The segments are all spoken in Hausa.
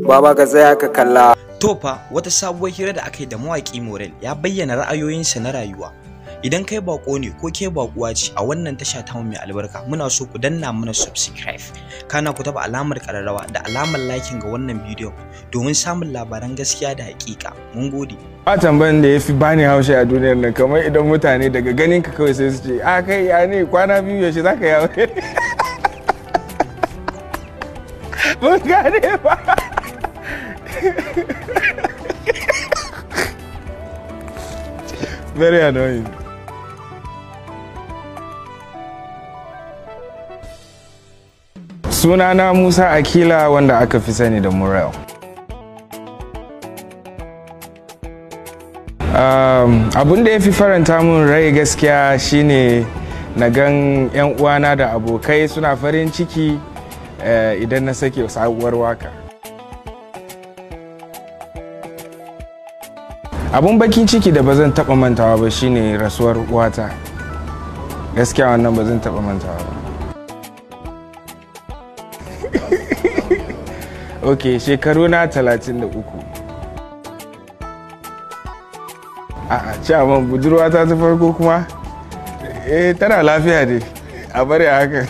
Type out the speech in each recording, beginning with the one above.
Baba ka tsaya ka kalla. To fa wata sabuwar hira da aka yi da mawaki Morel ya bayyana ra'ayoyinsa na rayuwa. Idan kai bako ne ko ke bakuwa ce a wannan tasha ta mai albarka, muna so ku danna mana subscribe. Kana ku taba alamar kararrawa da alamar liking ga wannan bidiyo domin samun labaran gaskiya da hakika. Mun gode. Ba tambayan da yafi bani haushi a duniyar nan kamar idan mutane daga ganin ka kawai sai su ce a kai ya ne kwana biyu yaushe zaka yawo. Mun gane ba. Very annoying. Sunana Musa Akila wanda aka fi sani da Morel. Abun da ya fi faranta mun rai gaskiya shine na gan 'yan uwana da abokai suna farin ciki idan na sake sabuwar waka. Abun bakin ciki da ba zan taɓa mantawa ba shine rasuwar uwata. Gaskiya wannan ba zan taɓa mantawa ba. Ok, shekaru na 33. A'a, cewa budurwata ta farko kuma tana lafiya dai, a bari a haka.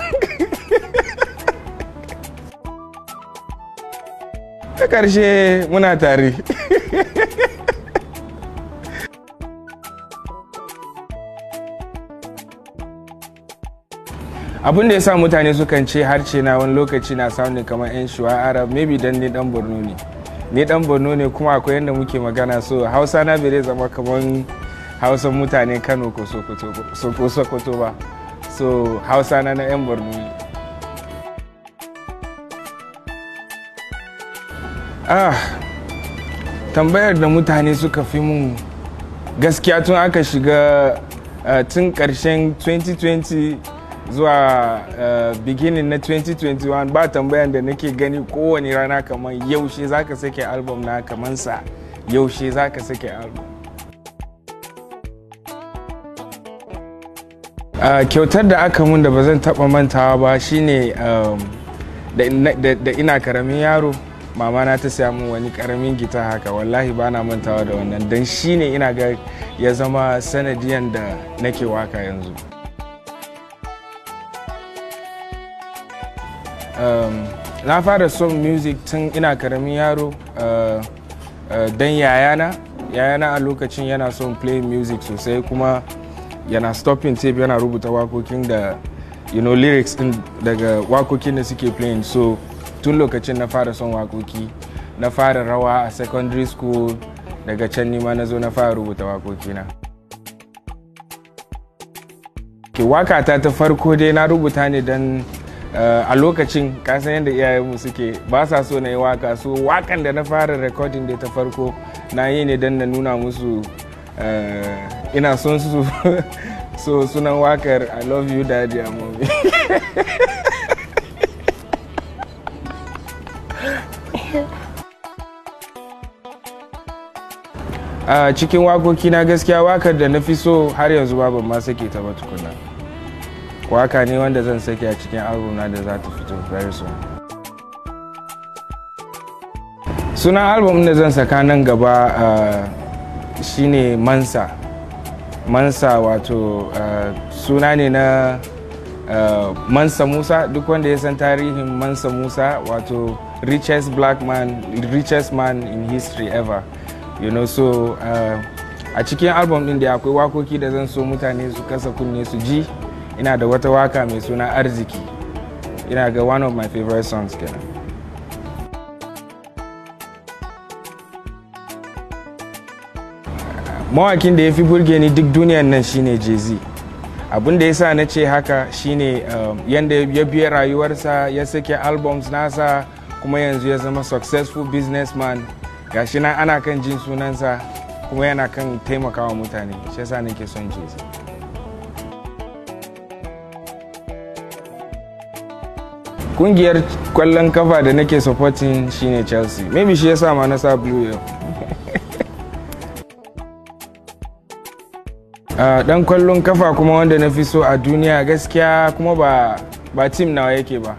Ta ƙarshe muna tare. Abin da ya sa mutane sukan ce harshe na wani lokaci na sounding kamar 'yan shuwa Arab, maybe dan ni dan Borno ne. Ni dan Borno ne kuma akwai yadda muke magana, so Hausa na bai zama kamar Hausan mutane Kano ko Sokoto ba. So Hausa na 'yan Borno ne. Tambayar da mutane suka fi mun gaskiya tun aka shiga tun ƙarshen 2020 zuwa beginning na 2021 ba tambayan da nake gani kowane rana kamar yaushe zaka sake album na kamar sa yaushe zaka sake album. Kyautar da aka mun da ba zan taba mantawa ba shine da ina karamin yaro mama na ta saya mun wani karamin gita haka, wallahi ba na mantawa da wannan dan shine ina ga ya zama sanadiyan da nake waka yanzu. Na fara son music tun ina karamin yaro don yayana a lokacin yana son play music sosai, kuma yana stopping tape yana rubuta wakokin da lyrics din daga wakokin da suke playing. So tun lokacin na fara son wakoki, na fara rawa a secondary school, daga can nima na zo na fara rubuta wakokina. Wakata ta farko dai na rubuta ne don a lokacin kasan yadda iyayenmu suke ba sa so na yi waka, so wakan da na fara recording da ta farko na yi ne don na nuna musu ina son su. So sunan wakar I love you daddy and mommy. Cikin wakoki na gaskiya wakar da na fi so har yanzu ba ban ma sake ta ba tukuna. Waka ne wanda zan sake a cikin album na da za ta fito very soon. Sunan album da zan saka nan gaba shine Mansa. Mansa wato suna ne na Mansa Musa. Duk wanda ya san tarihin Mansa Musa wato richest man in history ever. So a cikin album din da akwai wakoki da zan so mutane su kasa kunne su ji. Ina da wata waka mai suna Arziki, ina ga one of my favorite songs kenan. Mawakin da ya fi burge ni duk duniyan nan shine Jay-Z. Abin da ya sa na ce haka shine yanda ya biya rayuwarsa, ya sake albums nasa, kuma yanzu ya zama successful businessman. Gashi nan ana kan jin sunansa kuma yana kan taimakawa mutane, shi yasa nake son Jay-Z. Kungiyar kwallon kafa da nake supporting shine Chelsea. Maybe shi yasa ma na sa blue yau. Dan kwallon kafa kuma wanda na fi so a duniya gaskiya kuma ba team nawa yake ba.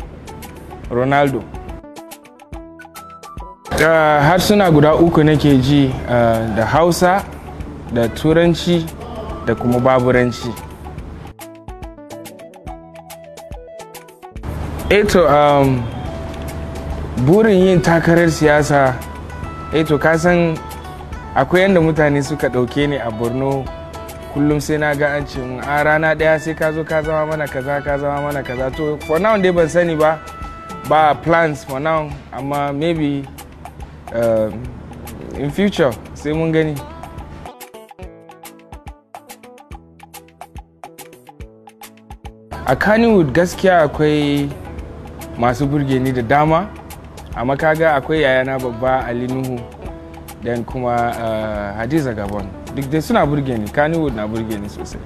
Ronaldo. harsuna guda uku nake ji, da Hausa da Turanci da kuma Baburanci. Eto burin yin takarar siyasa, eto ka san akwai yadda mutane suka ɗauke ni a Borno. Kullum sai na ga an ce a rana ɗaya sai ka zo ka zama mana kaza, ka zama mana kaza. To for now dai ban sani ba plans for now, amma maybe in future sai mun gani. A Kannywood gaskiya akwai masu burge ni da dama, amma kaga akwai yayana babba Ali Nuhu, dan kuma Hadiza Gabon. Duk dai suna burge ni, Kannywood na burge ni sosai.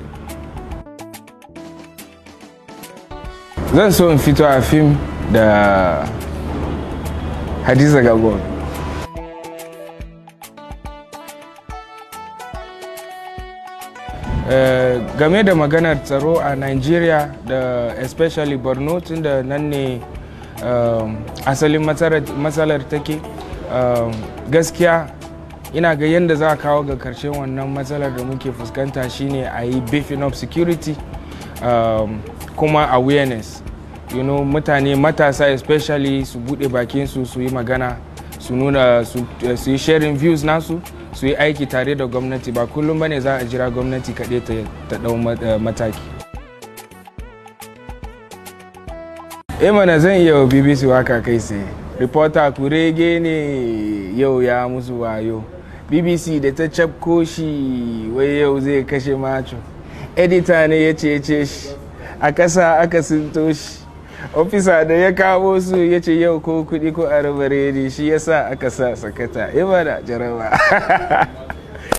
Zan so in fito a fim da Hadiza Gabon. Game da maganar tsaro a Nigeria da especially Borno, tunda nan ne asalin matsalar take, gaskiya ina ga yadda za a kawo ga karshen wannan matsalar da muke fuskanta shine a yi beefing up security, kuma awareness, mutane matasa especially su bude bakin su yi magana, su nuna su yi sharing views nasu, su yi aiki tare da gwamnati. Ba kullum bane za a jira gwamnati kaɗai ta ɗau mataki. Mana zan iya wa BBC waka kai sai. Reporter kurege ne yau ya musu wayo. BBC da ta cafko shi wai yau zai kashe macho. Editor ne ya cece shi, a kasa aka sinto shi. Ofisa da ya kawo su ya ce yau ko kuɗi ko a raba redi, shi yasa aka sa sakata. Mana jaraba.